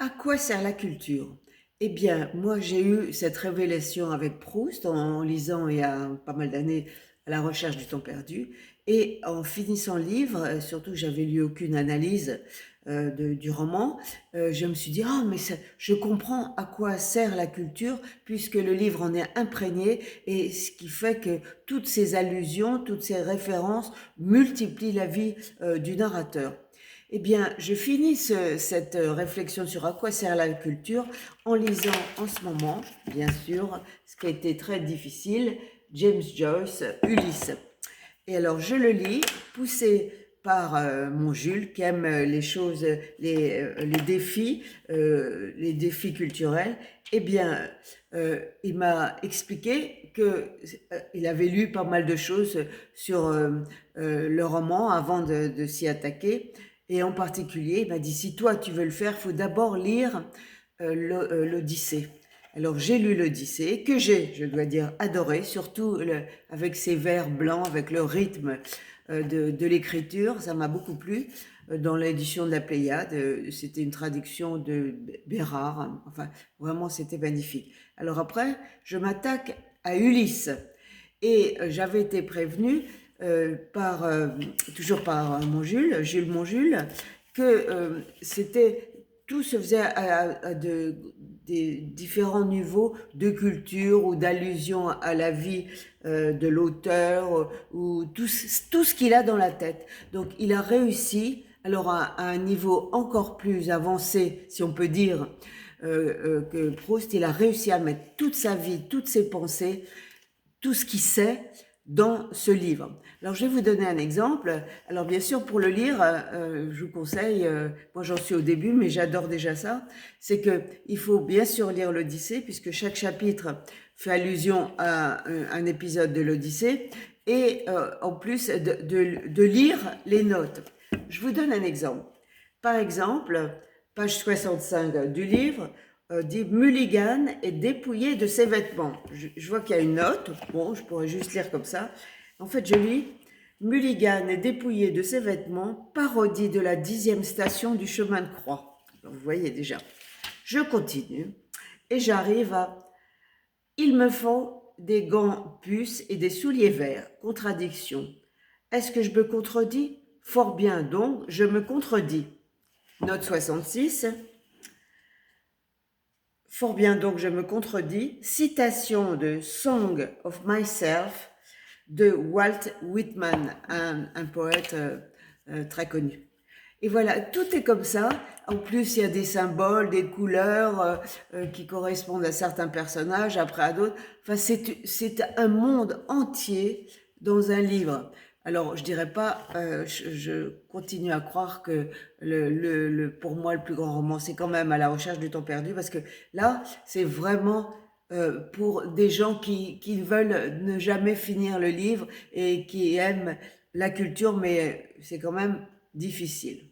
À quoi sert la culture? Eh bien, moi, j'ai eu cette révélation avec Proust en lisant il y a pas mal d'années À la recherche du temps perdu. Et en finissant le livre, surtout que j'avais lu aucune analyse du roman, je me suis dit, ah, mais je comprends à quoi sert la culture puisque le livre en est imprégné et ce qui fait que toutes ces allusions, toutes ces références multiplient la vie du narrateur. Eh bien, je finis cette réflexion sur à quoi sert la culture en lisant en ce moment, bien sûr, ce qui a été très difficile, James Joyce, Ulysse. Et alors, je le lis, poussé par mon Jules, qui aime les choses, les défis culturels. Eh bien, il m'a expliqué que il avait lu pas mal de choses sur le roman avant de s'y attaquer. Et en particulier, il m'a dit, si toi tu veux le faire, il faut d'abord lire l'Odyssée. Alors j'ai lu l'Odyssée, que je dois dire, adoré, surtout avec ses vers blancs, avec le rythme de l'écriture, ça m'a beaucoup plu. Dans l'édition de la Pléiade, c'était une traduction de Bérard, hein. Enfin, vraiment, c'était magnifique. Alors après, je m'attaque à Ulysse. Et j'avais été prévenue toujours par Jules Monjules, que tout se faisait à des différents niveaux de culture ou d'allusion à la vie de l'auteur ou tout ce qu'il a dans la tête. Donc il a réussi, alors à un niveau encore plus avancé, si on peut dire, que Proust, il a réussi à mettre toute sa vie, toutes ses pensées, tout ce qu'il sait dans ce livre. Alors, je vais vous donner un exemple. Alors, bien sûr, pour le lire, je vous conseille, moi j'en suis au début, mais j'adore déjà ça, c'est que il faut bien sûr lire l'Odyssée, puisque chaque chapitre fait allusion à un épisode de l'Odyssée, et en plus de lire les notes. Je vous donne un exemple. Par exemple, page 65 du livre, dit Mulligan est dépouillé de ses vêtements. Je vois qu'il y a une note, bon, je pourrais juste lire comme ça. En fait, je lis Mulligan est dépouillé de ses vêtements, parodie de la 10e station du chemin de croix. Alors, vous voyez déjà. Je continue et j'arrive à Il me faut des gants puces et des souliers verts. Contradiction. Est-ce que je me contredis? Fort bien donc, je me contredis. Note 66. Fort bien donc, je me contredis. Citation de Song of Myself de Walt Whitman, un poète très connu. Et voilà, tout est comme ça. En plus, il y a des symboles, des couleurs qui correspondent à certains personnages, après à d'autres. Enfin, c'est un monde entier dans un livre. Alors, je dirais pas, je continue à croire que pour moi, le plus grand roman, c'est quand même À la recherche du temps perdu, parce que là, c'est vraiment pour des gens qui veulent ne jamais finir le livre et qui aiment la culture, mais c'est quand même difficile.